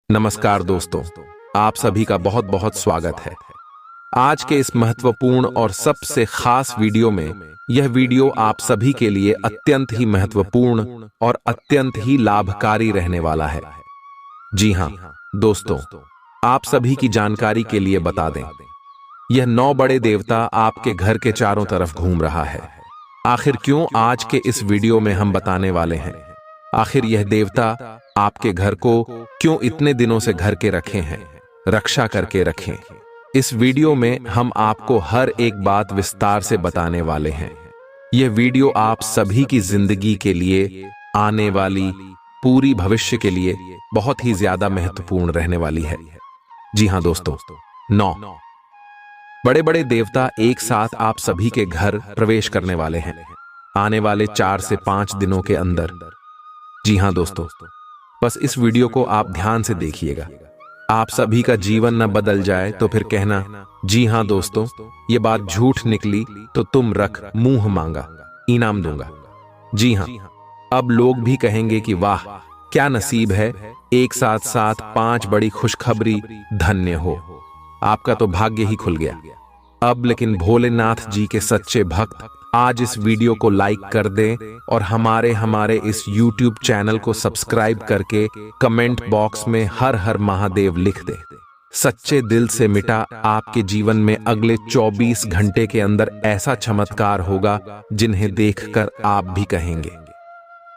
नमस्कार दोस्तों, आप सभी का बहुत बहुत स्वागत है। आज के इस महत्वपूर्ण और सबसे खास वीडियो में यह वीडियो आप सभी के लिए अत्यंत ही महत्वपूर्ण और अत्यंत ही लाभकारी रहने वाला है। जी हाँ दोस्तों, आप सभी की जानकारी के लिए बता दें, यह 9 बड़े देवता आपके घर के चारों तरफ घूम रहा है। आखिर क्यों आज के इस वीडियो में हम बताने वाले हैं, आखिर यह देवता आपके घर को क्यों इतने दिनों से घर के रखे हैं, रक्षा करके रखें। इस वीडियो में हम आपको हर एक बात विस्तार से बताने वाले हैं। यह वीडियो आप सभी की जिंदगी के लिए, आने वाली पूरी भविष्य के लिए बहुत ही ज्यादा महत्वपूर्ण रहने वाली है। जी हां दोस्तों, 9 बड़े बड़े देवता एक साथ आप सभी के घर प्रवेश करने वाले हैं आने वाले 4 से 5 दिनों के अंदर। जी हां दोस्तों, बस इस वीडियो को आप ध्यान से देखिएगा। आप सभी का जीवन न बदल जाए तो फिर कहना, जी हां दोस्तों, ये बात झूठ निकली तो तुम रख मुंह मांगा, इनाम दूंगा। जी हां, अब लोग भी कहेंगे कि वाह क्या नसीब है, एक साथ साथ 5 बड़ी खुशखबरी, धन्य हो, आपका तो भाग्य ही खुल गया। अब लेकिन भोलेनाथ जी के सच्चे भक्त आज इस वीडियो को लाइक कर दें और हमारे इस YouTube चैनल को सब्सक्राइब करके कमेंट बॉक्स में हर हर महादेव लिख दें। सच्चे दिल से मिटा आपके जीवन में अगले 24 घंटे के अंदर ऐसा चमत्कार होगा जिन्हें देखकर आप भी कहेंगे,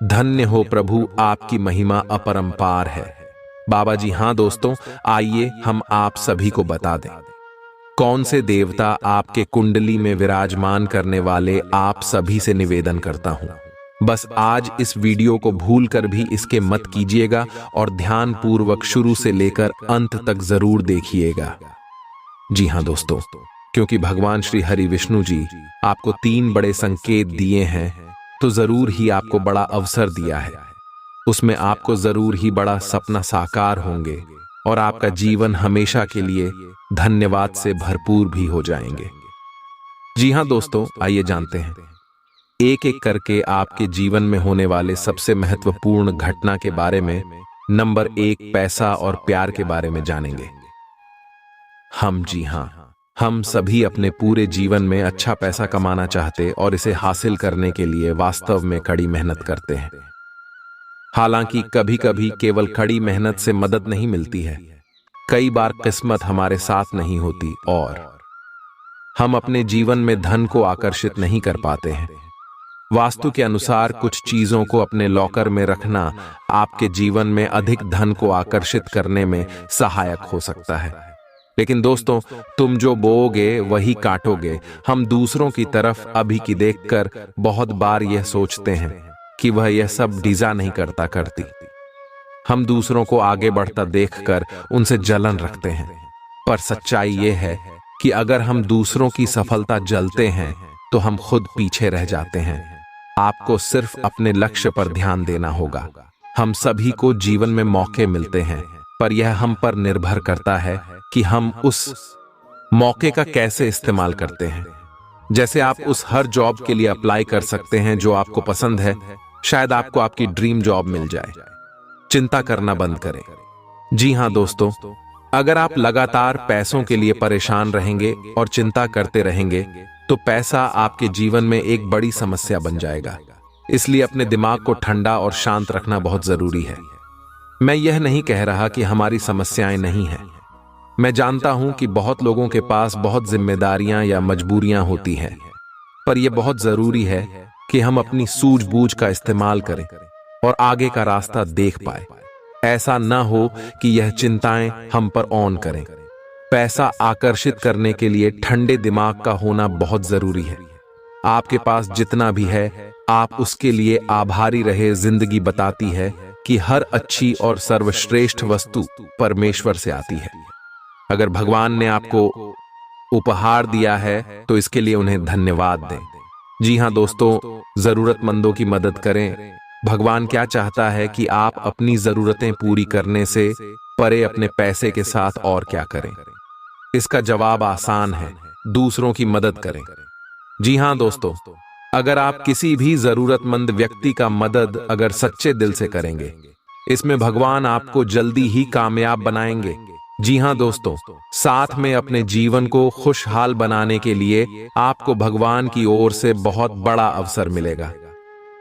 धन्य हो प्रभु, आपकी महिमा अपरंपार है। बाबा जी हां दोस्तों, आइए हम आप सभी को बता दें कौन से देवता आपके कुंडली में विराजमान करने वाले। आप सभी से निवेदन करता हूं, बस आज इस वीडियो को भूलकर भी इसके मत कीजिएगा और ध्यान पूर्वक शुरू से लेकर अंत तक जरूर देखिएगा। जी हां दोस्तों, क्योंकि भगवान श्री हरि विष्णु जी आपको 3 बड़े संकेत दिए हैं, तो जरूर ही आपको बड़ा अवसर दिया है। उसमें आपको जरूर ही बड़ा सपना साकार होंगे और आपका जीवन हमेशा के लिए धन्यवाद से भरपूर भी हो जाएंगे। जी हां दोस्तों, आइए जानते हैं एक एक करके आपके जीवन में होने वाले सबसे महत्वपूर्ण घटना के बारे में। नंबर 1, पैसा और प्यार के बारे में जानेंगे जी हां, हम सभी अपने पूरे जीवन में अच्छा पैसा कमाना चाहते और इसे हासिल करने के लिए वास्तव में कड़ी मेहनत करते हैं। हालांकि कभी कभी केवल कड़ी मेहनत से मदद नहीं मिलती है, कई बार किस्मत हमारे साथ नहीं होती और हम अपने जीवन में धन को आकर्षित नहीं कर पाते हैं। वास्तु के अनुसार कुछ चीजों को अपने लॉकर में रखना आपके जीवन में अधिक धन को आकर्षित करने में सहायक हो सकता है। लेकिन दोस्तों, तुम जो बोओगे वही काटोगे। हम दूसरों की तरफ अभी की देखकर बहुत बार यह सोचते हैं कि वह यह सब डिजा नहीं करती। हम दूसरों को आगे बढ़ता देखकर उनसे जलन रखते हैं, पर सच्चाई यह है कि अगर हम दूसरों की सफलता जलते हैं तो हम खुद पीछे रह जाते हैं। आपको सिर्फ अपने लक्ष्य पर ध्यान देना होगा। हम सभी को जीवन में मौके मिलते हैं, पर यह हम पर निर्भर करता है कि हम उस मौके का कैसे इस्तेमाल करते हैं। जैसे आप उस हर जॉब के लिए अप्लाई कर सकते हैं जो आपको पसंद है, शायद आपको आपकी ड्रीम जॉब मिल जाए। चिंता करना बंद करें। जी हां दोस्तों, अगर आप लगातार पैसों के लिए परेशान रहेंगे और चिंता करते रहेंगे तो पैसा आपके जीवन में एक बड़ी समस्या बन जाएगा। इसलिए अपने दिमाग को ठंडा और शांत रखना बहुत जरूरी है। मैं यह नहीं कह रहा कि हमारी समस्याएं नहीं हैं। मैं जानता हूं कि बहुत लोगों के पास बहुत जिम्मेदारियां या मजबूरियां होती हैं, पर यह बहुत जरूरी है कि हम अपनी सूझबूझ का इस्तेमाल करें और आगे का रास्ता देख पाए। ऐसा न हो कि यह चिंताएं हम पर ऑन करें। पैसा आकर्षित करने के लिए ठंडे दिमाग का होना बहुत जरूरी है। आपके पास जितना भी है, आप उसके लिए आभारी रहे। जिंदगी बताती है कि हर अच्छी और सर्वश्रेष्ठ वस्तु परमेश्वर से आती है। अगर भगवान ने आपको उपहार दिया है तो इसके लिए उन्हें धन्यवाद दें। जी हां दोस्तों, जरूरतमंदों की मदद करें। भगवान क्या चाहता है कि आप अपनी जरूरतें पूरी करने से परे अपने पैसे के साथ और क्या करें। इसका जवाब आसान है, दूसरों की मदद करें। जी हां दोस्तों, अगर आप किसी भी जरूरतमंद व्यक्ति का मदद अगर सच्चे दिल से करेंगे, इसमें भगवान आपको जल्दी ही कामयाब बनाएंगे। जी हाँ दोस्तों, साथ में अपने जीवन को खुशहाल बनाने के लिए आपको भगवान की ओर से बहुत बड़ा अवसर मिलेगा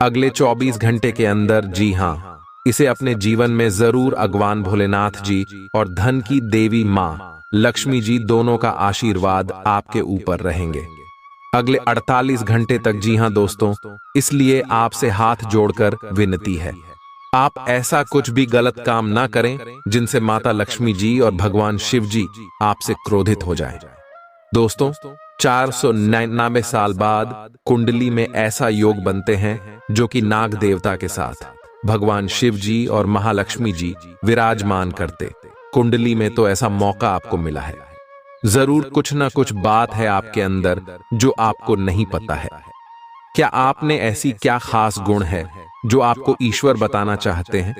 अगले 24 घंटे के अंदर। जी हाँ, इसे अपने जीवन में जरूर भगवान भोलेनाथ जी और धन की देवी माँ लक्ष्मी जी दोनों का आशीर्वाद आपके ऊपर रहेंगे अगले 48 घंटे तक। जी हाँ दोस्तों, इसलिए आपसे हाथ जोड़कर विनती है, आप ऐसा कुछ भी गलत काम ना करें जिनसे माता लक्ष्मी जी और भगवान शिव जी आपसे क्रोधित हो जाएं। दोस्तों, 499 साल बाद कुंडली में ऐसा योग बनते हैं जो कि नाग देवता के साथ भगवान शिव जी और महालक्ष्मी जी विराजमान करते। कुंडली में तो ऐसा मौका आपको मिला है। जरूर कुछ ना कुछ बात है आपके अंदर जो आपको नहीं पता है। क्या आपने ऐसी क्या खास गुण है जो आपको ईश्वर बताना चाहते हैं,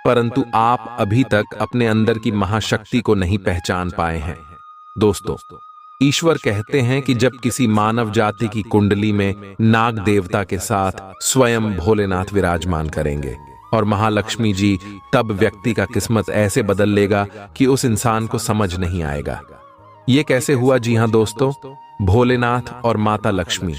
परंतु आप अभी तक अपने अंदर की महाशक्ति को नहीं पहचान पाए हैं? दोस्तों, ईश्वर कहते हैं कि जब किसी मानव जाति की कुंडली में नाग देवता के साथ स्वयं भोलेनाथ विराजमान करेंगे और महालक्ष्मी जी, तब व्यक्ति का किस्मत ऐसे बदल लेगा कि उस इंसान को समझ नहीं आएगा ये कैसे हुआ। जी हाँ दोस्तों, भोलेनाथ और माता लक्ष्मी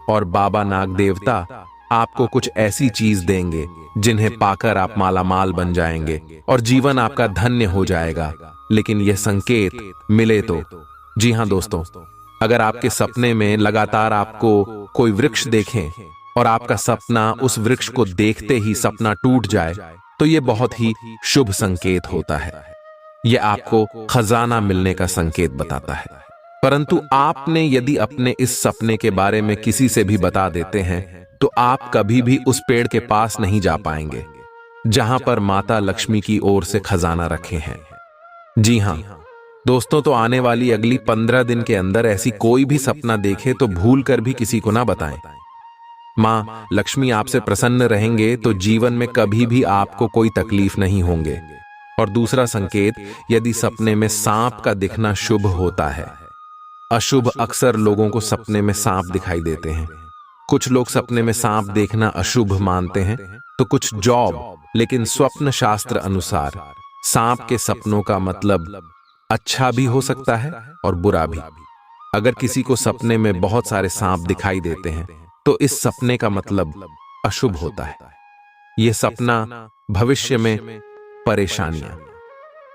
और बाबा नाग देवता आपको कुछ ऐसी चीज देंगे जिन्हें पाकर आप मालामाल बन जाएंगे और जीवन आपका धन्य हो जाएगा। लेकिन यह संकेत मिले तो। जी हाँ दोस्तों, अगर आपके सपने में लगातार आपको कोई वृक्ष देखें और आपका सपना उस वृक्ष को देखते ही सपना टूट जाए तो यह बहुत ही शुभ संकेत होता है। यह आपको खजाना मिलने का संकेत बताता है। परंतु आपने यदि अपने इस सपने के बारे में किसी से भी बता देते हैं तो आप कभी भी उस पेड़ के पास नहीं जा पाएंगे जहां पर माता लक्ष्मी की ओर से खजाना रखे हैं। जी हां दोस्तों, तो आने वाली अगली 15 दिन के अंदर ऐसी कोई भी सपना देखे तो भूल कर भी किसी को ना बताएं। मां लक्ष्मी आपसे प्रसन्न रहेंगे तो जीवन में कभी भी आपको कोई तकलीफ नहीं होंगे। और दूसरा संकेत, यदि सपने में सांप का दिखना शुभ होता है। अशुभ अक्सर लोगों को सपने में सांप दिखाई देते हैं। कुछ लोग सपने में सांप देखना अशुभ मानते हैं तो कुछ जॉब, लेकिन स्वप्न शास्त्र अनुसार सांप के सपनों का मतलब अच्छा भी हो सकता है और बुरा भी। अगर किसी को सपने में बहुत सारे सांप दिखाई देते हैं तो इस सपने का मतलब अशुभ होता है। यह सपना भविष्य में परेशानियां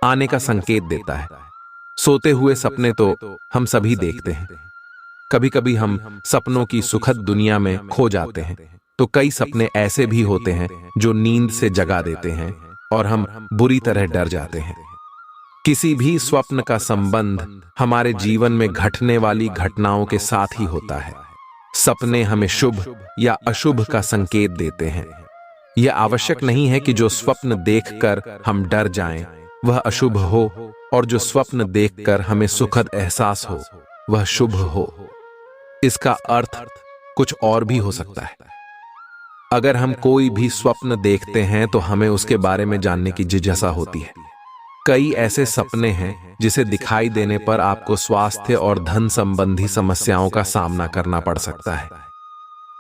आने का संकेत देता है। सोते हुए सपने तो हम सभी देखते हैं। कभी कभी हम सपनों की सुखद दुनिया में खो जाते हैं तो कई सपने ऐसे भी होते हैं जो नींद से जगा देते हैं और हम बुरी तरह डर जाते हैं। किसी भी स्वप्न का संबंध हमारे जीवन में घटने वाली घटनाओं के साथ ही होता है। सपने हमें शुभ या अशुभ का संकेत देते हैं। यह आवश्यक नहीं है कि जो स्वप्न देखकर हम डर जाएं वह अशुभ हो और जो स्वप्न देखकर हमें सुखद एहसास हो वह शुभ हो। इसका अर्थ कुछ और भी हो सकता है। अगर हम कोई भी स्वप्न देखते हैं तो हमें उसके बारे में जानने की जिज्ञासा होती है। कई ऐसे सपने हैं जिसे दिखाई देने पर आपको स्वास्थ्य और धन संबंधी समस्याओं का सामना करना पड़ सकता है।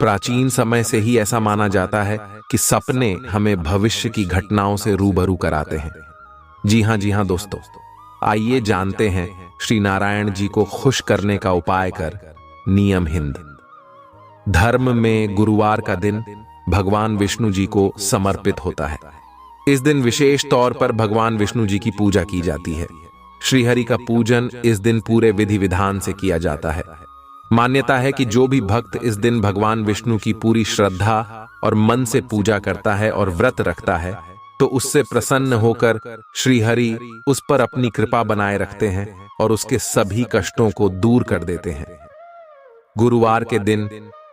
प्राचीन समय से ही ऐसा माना जाता है कि सपने हमें भविष्य की घटनाओं से रूबरू कराते हैं। जी हां दोस्तों, आइए जानते हैं श्री नारायण जी को खुश करने का उपाय कर नियम हिंद। धर्म में गुरुवार का दिन भगवान विष्णु जी को समर्पित होता है। इस दिन विशेष तौर पर भगवान विष्णु जी की पूजा की जाती है। श्रीहरि का पूजन इस दिन पूरे विधि विधान से किया जाता है। मान्यता है कि जो भी भक्त इस दिन भगवान विष्णु की पूरी श्रद्धा और मन से पूजा करता है और व्रत रखता है तो उससे प्रसन्न होकर श्रीहरि उस पर अपनी कृपा बनाए रखते हैं और उसके सभी कष्टों को दूर कर देते हैं। गुरुवार के दिन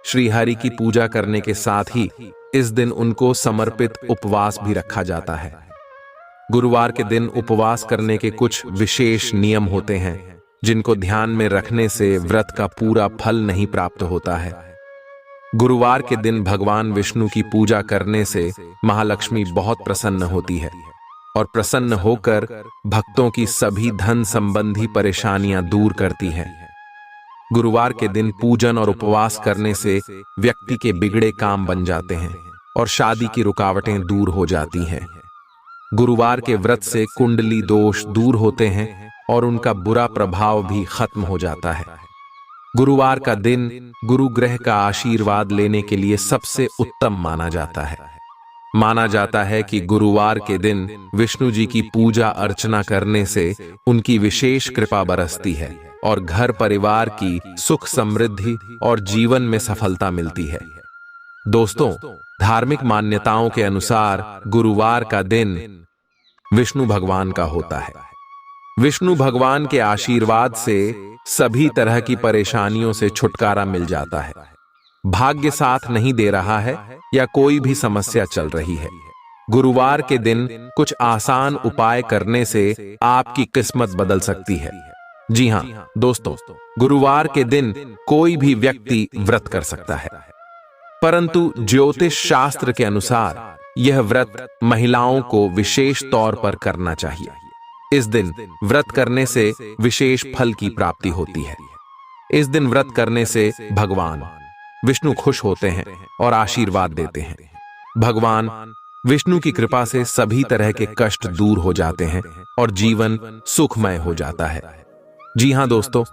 श्रीहरि की पूजा करने के साथ ही इस दिन उनको समर्पित उपवास भी रखा जाता है। गुरुवार के दिन उपवास करने के कुछ विशेष नियम होते हैं जिनको ध्यान में रखने से व्रत का पूरा फल नहीं प्राप्त होता है। गुरुवार के दिन भगवान विष्णु की पूजा करने से महालक्ष्मी बहुत प्रसन्न होती है और प्रसन्न होकर भक्तों की सभी धन संबंधी परेशानियां दूर करती है। गुरुवार के दिन पूजन और उपवास करने से व्यक्ति के बिगड़े काम बन जाते हैं और शादी की रुकावटें दूर हो जाती हैं। गुरुवार के व्रत से कुंडली दोष दूर होते हैं और उनका बुरा प्रभाव भी खत्म हो जाता है। गुरुवार का दिन गुरु ग्रह का आशीर्वाद लेने के लिए सबसे उत्तम माना जाता है। माना जाता है कि गुरुवार के दिन विष्णु जी की पूजा अर्चना करने से उनकी विशेष कृपा बरसती है और घर परिवार की सुख समृद्धि और जीवन में सफलता मिलती है। दोस्तों, धार्मिक मान्यताओं के अनुसार गुरुवार का दिन विष्णु भगवान का होता है। विष्णु भगवान के आशीर्वाद से सभी तरह की परेशानियों से छुटकारा मिल जाता है। भाग्य साथ नहीं दे रहा है या कोई भी समस्या चल रही है, गुरुवार के दिन कुछ आसान उपाय करने से आपकी किस्मत बदल सकती है। जी हां दोस्तों, गुरुवार के दिन कोई भी व्यक्ति व्रत कर सकता है, परंतु ज्योतिष शास्त्र के अनुसार यह व्रत महिलाओं को विशेष तौर पर करना चाहिए। इस दिन व्रत करने से विशेष फल की प्राप्ति होती है। इस दिन व्रत करने से भगवान विष्णु खुश होते हैं और आशीर्वाद देते हैं। भगवान विष्णु की कृपा से सभी तरह के कष्ट दूर हो जाते हैं और जीवन सुखमय हो जाता है। जी हां दोस्तों,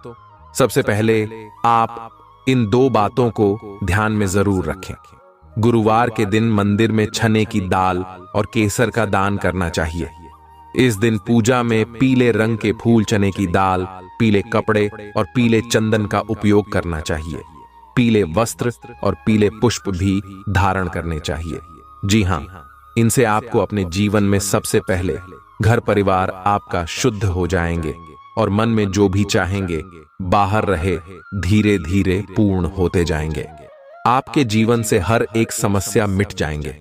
सबसे पहले आप इन दो बातों को ध्यान में जरूर रखें। गुरुवार के दिन मंदिर में चने की दाल और केसर का दान करना चाहिए। इस दिन पूजा में पीले रंग के फूल, चने की दाल, पीले कपड़े और पीले चंदन का उपयोग करना चाहिए। पीले वस्त्र और पीले पुष्प भी धारण करने चाहिए। जी हां, इनसे आपको अपने जीवन में सबसे पहले घर परिवार आपका शुद्ध हो जाएंगे और मन में जो भी चाहेंगे बाहर रहे धीरे धीरे पूर्ण होते जाएंगे। आपके जीवन से हर एक समस्या मिट जाएंगे,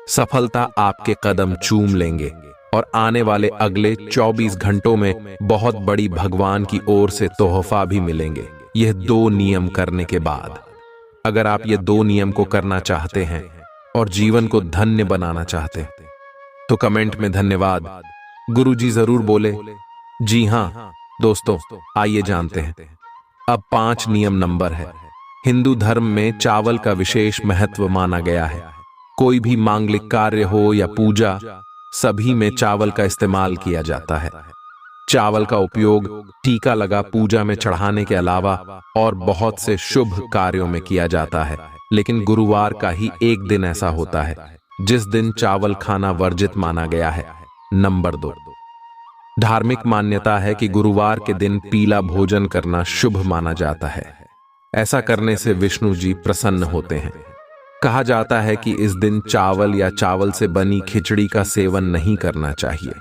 सफलता आपके कदम चूम लेंगे और आने वाले अगले 24 घंटों में बहुत बड़ी भगवान की ओर से तोहफा भी मिलेंगे। यह 2 नियम करने के बाद, अगर आप ये 2 नियम को करना चाहते हैं और जीवन को धन्य बनाना चाहते हैं तो कमेंट में धन्यवाद गुरुजी जरूर बोले। जी हां दोस्तों, आइए जानते हैं। अब 5 नियम नंबर है। हिंदू धर्म में चावल का विशेष महत्व माना गया है। कोई भी मांगलिक कार्य हो या पूजा, सभी में चावल का इस्तेमाल किया जाता है। चावल का उपयोग टीका लगा पूजा में चढ़ाने के अलावा और बहुत से शुभ कार्यों में किया जाता है, लेकिन गुरुवार का ही एक दिन ऐसा होता है जिस दिन चावल खाना वर्जित माना गया है। नंबर 2, धार्मिक मान्यता है कि गुरुवार के दिन पीला भोजन करना शुभ माना जाता है। ऐसा करने से विष्णु जी प्रसन्न होते हैं। कहा जाता है कि इस दिन चावल या चावल से बनी खिचड़ी का सेवन नहीं करना चाहिए।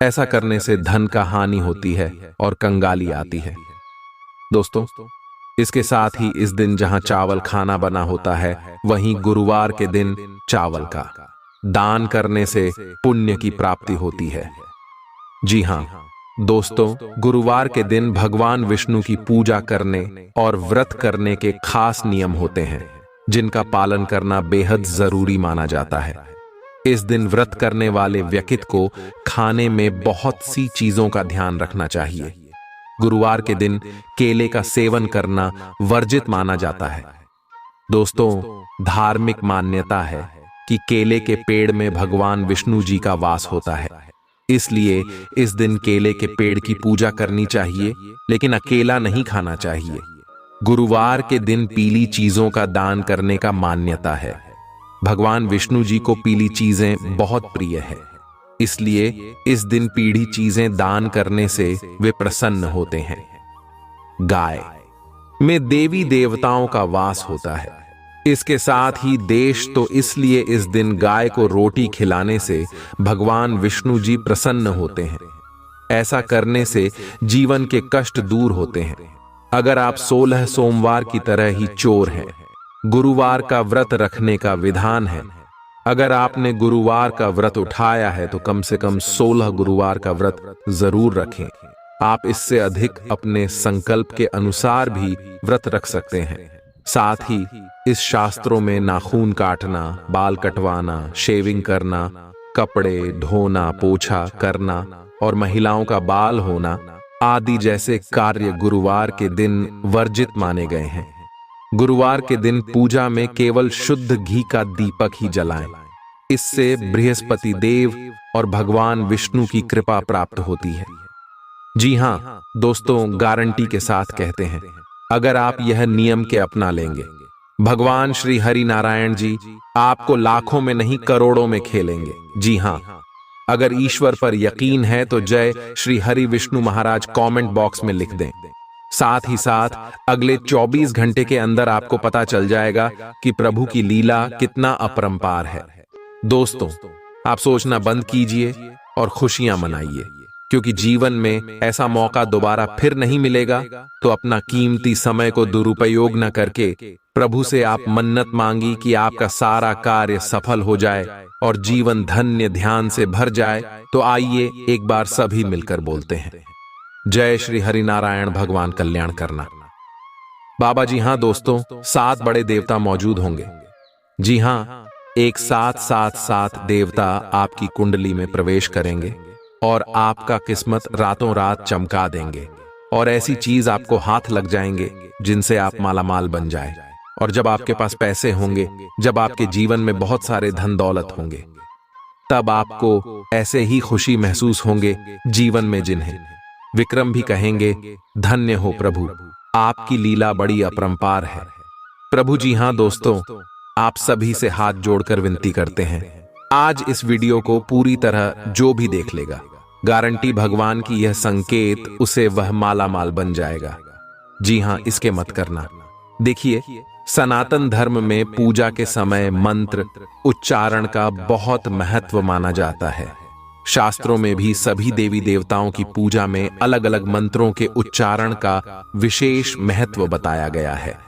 ऐसा करने से धन का हानि होती है और कंगाली आती है। दोस्तों, इसके साथ ही इस दिन जहां चावल खाना बना होता है, वहीं गुरुवार के दिन चावल का दान करने से पुण्य की प्राप्ति होती है। जी हां दोस्तों, गुरुवार के दिन भगवान विष्णु की पूजा करने और व्रत करने के खास नियम होते हैं, जिनका पालन करना बेहद जरूरी माना जाता है। इस दिन व्रत करने वाले व्यक्ति को खाने में बहुत सी चीजों का ध्यान रखना चाहिए। गुरुवार के दिन केले का सेवन करना वर्जित माना जाता है। दोस्तों, धार्मिक मान्यता है कि केले के पेड़ में भगवान विष्णु जी का वास होता है, इसलिए इस दिन केले के पेड़ की पूजा करनी चाहिए, लेकिन अकेला नहीं खाना चाहिए। गुरुवार के दिन पीली चीजों का दान करने का मान्यता है। भगवान विष्णु जी को पीली चीजें बहुत प्रिय है, इसलिए इस दिन पीली चीजें दान करने से वे प्रसन्न होते हैं। गाय में देवी देवताओं का वास होता है। इसके साथ ही देश तो इसलिए इस दिन गाय को रोटी खिलाने से भगवान विष्णु जी प्रसन्न होते हैं। ऐसा करने से जीवन के कष्ट दूर होते हैं। अगर आप 16 सोमवार की तरह ही चोर हैं, गुरुवार का व्रत रखने का विधान है। अगर आपने गुरुवार का व्रत उठाया है तो कम से कम 16 गुरुवार का व्रत जरूर रखें। आप इससे अधिक अपने संकल्प के अनुसार भी व्रत रख सकते हैं। साथ ही इस शास्त्रों में नाखून काटना, बाल कटवाना, शेविंग करना, कपड़े धोना, पोछा करना और महिलाओं का बाल होना आदि जैसे कार्य गुरुवार के दिन वर्जित माने गए हैं। गुरुवार के दिन पूजा में केवल शुद्ध घी का दीपक ही जलाएं। इससे बृहस्पति देव और भगवान विष्णु की कृपा प्राप्त होती है। जी हाँ दोस्तों, गारंटी के साथ कहते हैं, अगर आप यह नियम के अपना लेंगे, भगवान श्री हरि नारायण जी आपको लाखों में नहीं करोड़ों में खेलेंगे। जी हाँ, अगर ईश्वर पर यकीन है तो जय श्री हरि विष्णु महाराज कमेंट बॉक्स में लिख दें। साथ ही साथ अगले 24 घंटे के अंदर आपको पता चल जाएगा कि प्रभु की लीला कितना अपरंपार है। दोस्तों, आप सोचना बंद कीजिए और खुशियां मनाइए, क्योंकि जीवन में ऐसा मौका दोबारा फिर नहीं मिलेगा। तो अपना कीमती समय को दुरुपयोग न करके प्रभु से आप मन्नत मांगी कि आपका सारा कार्य सफल हो जाए और जीवन धन्य ध्यान से भर जाए। तो आइए एक बार सभी मिलकर बोलते हैं, जय श्री हरि नारायण भगवान कल्याण करना। बाबा जी हाँ दोस्तों, 7 बड़े देवता मौजूद होंगे। जी हाँ, एक साथ 7 देवता आपकी कुंडली में प्रवेश करेंगे और आपका किस्मत रातों रात चमका देंगे, और ऐसी चीज आपको हाथ लग जाएंगे जिनसे आप मालामाल बन जाए। और जब आपके पास पैसे होंगे, जब आपके जीवन में बहुत सारे धन दौलत होंगे, तब आपको ऐसे ही खुशी महसूस होंगे जीवन में जिन्हें विक्रम भी कहेंगे। धन्य हो प्रभु, आपकी लीला बड़ी अपरंपार है। प्रभु जी हाँ दोस्तों, आप सभी से हाथ जोड़कर विनती करते हैं, आज इस वीडियो को पूरी तरह जो भी देख लेगा, गारंटी भगवान की यह संकेत उसे वह मालामाल बन जाएगा। जी हाँ, इसके मत करना। देखिए, सनातन धर्म में पूजा के समय मंत्र उच्चारण का बहुत महत्व माना जाता है। शास्त्रों में भी सभी देवी देवताओं की पूजा में अलग अलग मंत्रों के उच्चारण का विशेष महत्व बताया गया है।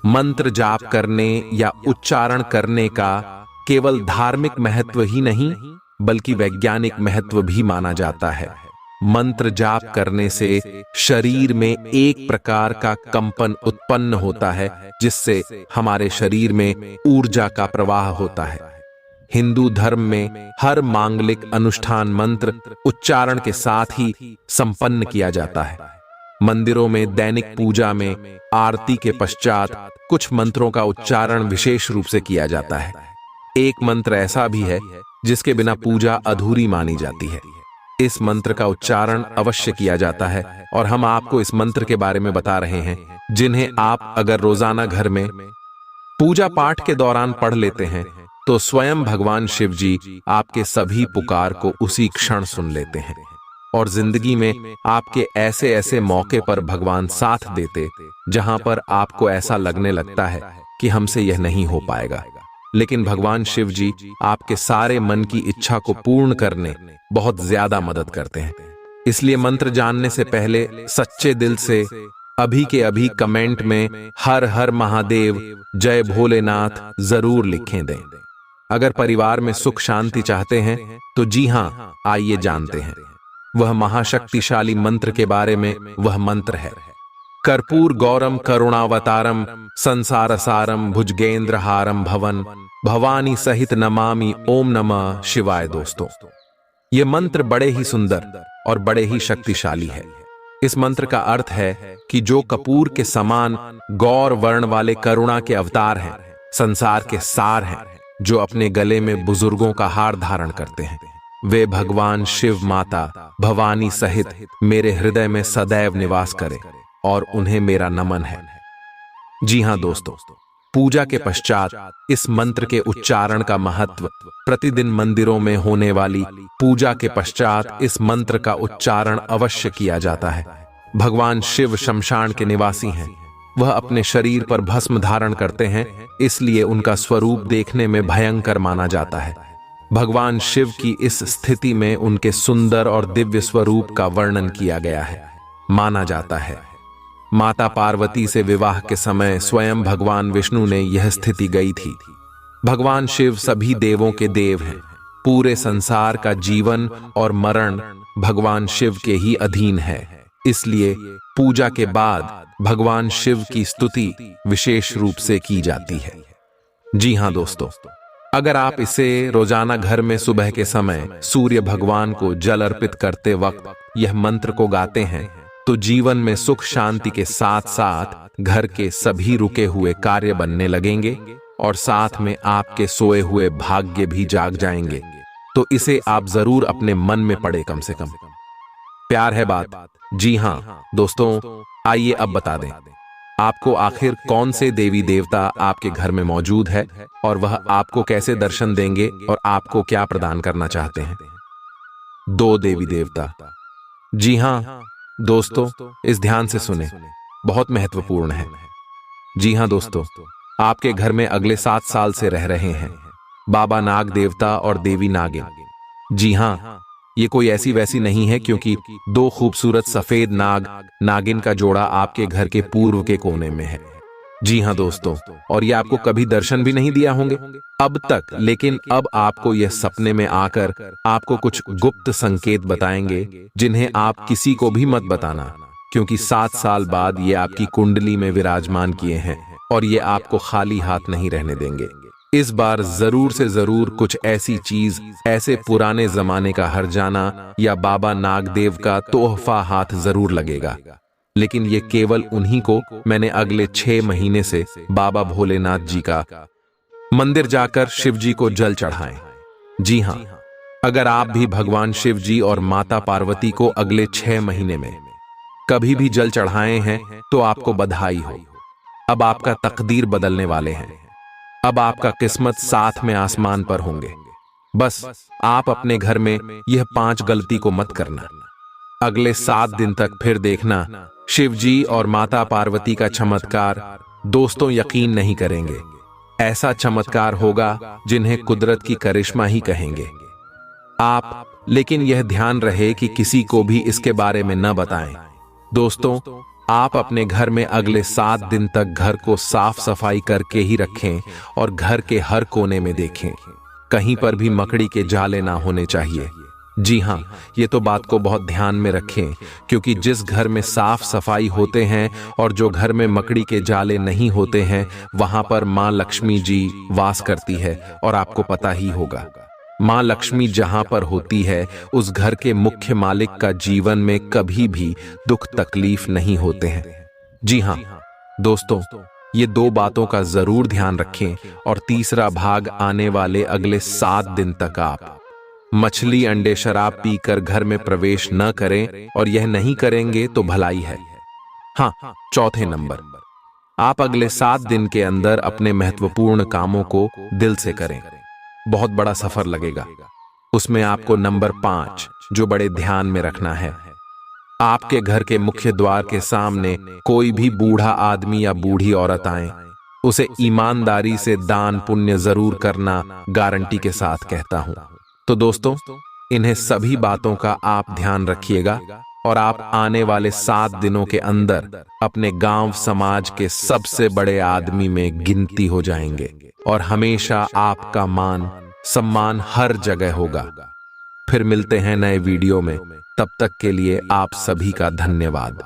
मंत्र जाप करने या उच्चारण करने का केवल धार्मिक महत्व ही नहीं, बल्कि वैज्ञानिक महत्व भी माना जाता है। मंत्र जाप करने से शरीर में एक प्रकार का कंपन उत्पन्न होता है, जिससे हमारे शरीर में ऊर्जा का प्रवाह होता है। हिंदू धर्म में हर मांगलिक अनुष्ठान मंत्र उच्चारण के साथ ही संपन्न किया जाता है। मंदिरों में दैनिक पूजा में आरती के पश्चात कुछ मंत्रों का उच्चारण विशेष रूप से किया जाता है। एक मंत्र ऐसा भी है जिसके बिना पूजा अधूरी मानी जाती है। इस मंत्र का उच्चारण अवश्य किया जाता है, और हम आपको इस मंत्र के बारे में बता रहे हैं, जिन्हें आप अगर रोजाना घर में पूजा पाठ के दौरान पढ़ लेते हैं तो स्वयं भगवान शिव जी आपके सभी पुकार को उसी क्षण सुन लेते हैं, और जिंदगी में आपके ऐसे ऐसे मौके पर भगवान साथ देते जहां पर आपको ऐसा लगने लगता है कि हमसे यह नहीं हो पाएगा, लेकिन भगवान शिव जी आपके सारे मन की इच्छा को पूर्ण करने बहुत ज्यादा मदद करते हैं। इसलिए मंत्र जानने से पहले सच्चे दिल से अभी के अभी कमेंट में हर हर महादेव, जय भोलेनाथ जरूर लिखें दें। अगर परिवार में सुख शांति चाहते हैं तो जी हाँ, आइए जानते हैं वह महाशक्तिशाली मंत्र के बारे में। वह मंत्र है कर्पूर गौरम करुणावतारम संसार सारम भुजगेंद्र हारम भवन भवानी सहित नमामि ओम नमः शिवाय। दोस्तों, यह मंत्र बड़े ही सुंदर और बड़े ही शक्तिशाली है। इस मंत्र का अर्थ है कि जो कपूर के समान गौर वर्ण वाले करुणा के अवतार हैं, संसार के सार हैं, जो अपने गले में बुजुर्गों का हार धारण करते हैं, वे भगवान शिव माता भवानी सहित मेरे हृदय में सदैव निवास करें, और उन्हें मेरा नमन है। जी हाँ दोस्तों, पूजा के पश्चात इस मंत्र के उच्चारण का महत्व। प्रतिदिन मंदिरों में होने वाली पूजा के पश्चात इस मंत्र का उच्चारण अवश्य किया जाता है। भगवान शिव शमशान के निवासी हैं, वह अपने शरीर पर भस्म धारण करते हैं, इसलिए उनका स्वरूप देखने में भयंकर माना जाता है। भगवान शिव की इस स्थिति में उनके सुंदर और दिव्य स्वरूप का वर्णन किया गया है। माना जाता है माता पार्वती से विवाह के समय स्वयं भगवान विष्णु ने यह स्थिति गई थी। भगवान शिव सभी देवों के देव हैं। पूरे संसार का जीवन और मरण भगवान शिव के ही अधीन है, इसलिए पूजा के बाद भगवान शिव की स्तुति विशेष रूप से की जाती है। जी हाँ दोस्तों, अगर आप इसे रोजाना घर में सुबह के समय सूर्य भगवान को जल अर्पित करते वक्त यह मंत्र को गाते हैं, तो जीवन में सुख शांति के साथ साथ घर के सभी रुके हुए कार्य बनने लगेंगे और साथ में आपके सोए हुए भाग्य भी जाग जाएंगे। तो इसे आप जरूर अपने मन में पढ़े कम से कम। प्यार है बात। जी हाँ दोस्तों, आइए अब बता दें आपको आखिर कौन से देवी देवता आपके घर में मौजूद है और वह आपको कैसे दर्शन देंगे और आपको क्या प्रदान करना चाहते हैं। 2 देवी देवता। जी हाँ दोस्तों, इस ध्यान से सुने, बहुत महत्वपूर्ण है। जी हाँ दोस्तों, आपके घर में अगले 7 साल से रह रहे हैं बाबा नाग देवता और देवी नागिन। जी हाँ, ये कोई ऐसी वैसी नहीं है, क्योंकि 2 खूबसूरत सफेद नाग नागिन का जोड़ा आपके घर के पूर्व के कोने में है। जी हाँ दोस्तों, और ये आपको कभी दर्शन भी नहीं दिया होंगे अब तक, लेकिन अब आपको यह सपने में आकर आपको कुछ गुप्त संकेत बताएंगे जिन्हें आप किसी को भी मत बताना, क्योंकि 7 साल बाद ये आपकी कुंडली में विराजमान किए हैं और ये आपको खाली हाथ नहीं रहने देंगे। इस बार जरूर से जरूर कुछ ऐसी चीज, ऐसे पुराने जमाने का हरजाना या बाबा नागदेव का तोहफा हाथ जरूर लगेगा, लेकिन ये केवल उन्हीं को मैंने अगले 6 महीने से बाबा भोलेनाथ जी का मंदिर जाकर शिव जी को जल चढ़ाएं। जी हाँ, अगर आप भी भगवान शिव जी और माता पार्वती को अगले 6 महीने में कभी भी जल चढ़ाए हैं तो आपको बधाई हो। अब आपका तकदीर बदलने वाले हैं। अब आपका किस्मत साथ में आसमान पर होंगे। बस आप अपने घर में यह 5 गलती को मत करना। अगले 7 दिन तक फिर देखना शिव जी और माता पार्वती का चमत्कार दोस्तों यकीन नहीं करेंगे। ऐसा चमत्कार होगा जिन्हें कुदरत की करिश्मा ही कहेंगे आप। लेकिन यह ध्यान रहे कि किसी को भी इसके बारे में न बताएं। दोस्तों, आप अपने घर में अगले 7 दिन तक घर को साफ सफाई करके ही रखें और घर के हर कोने में देखें, कहीं पर भी मकड़ी के जाले ना होने चाहिए। जी हाँ, ये तो बात को बहुत ध्यान में रखें, क्योंकि जिस घर में साफ सफाई होते हैं और जो घर में मकड़ी के जाले नहीं होते हैं, वहां पर माँ लक्ष्मी जी वास करती है। और आपको पता ही होगा, माँ लक्ष्मी जहां पर होती है उस घर के मुख्य मालिक का जीवन में कभी भी दुख तकलीफ नहीं होते हैं। जी हाँ दोस्तों, ये 2 बातों का जरूर ध्यान रखें। और तीसरा भाग आने वाले अगले 7 दिन तक आप मछली अंडे शराब पीकर घर में प्रवेश न करें, और यह नहीं करेंगे तो भलाई है। हाँ, चौथे नंबर, आप अगले 7 दिन के अंदर अपने महत्वपूर्ण कामों को दिल से करें। बहुत बड़ा सफर लगेगा। उसमें आपको नंबर 5 जो बड़े ध्यान में रखना है, आपके घर के मुख्य द्वार के सामने कोई भी बूढ़ा आदमी या बूढ़ी औरत आए, उसे ईमानदारी से दान पुण्य जरूर करना गारंटी के साथ कहता हूं। तो दोस्तों, इन्हें सभी बातों का आप ध्यान रखिएगा और आप आने वाले 7 दिनों के अंदर अपने गांव समाज के सबसे बड़े आदमी में गिनती हो जाएंगे और हमेशा आपका मान सम्मान हर जगह होगा। फिर मिलते हैं नए वीडियो में, तब तक के लिए आप सभी का धन्यवाद।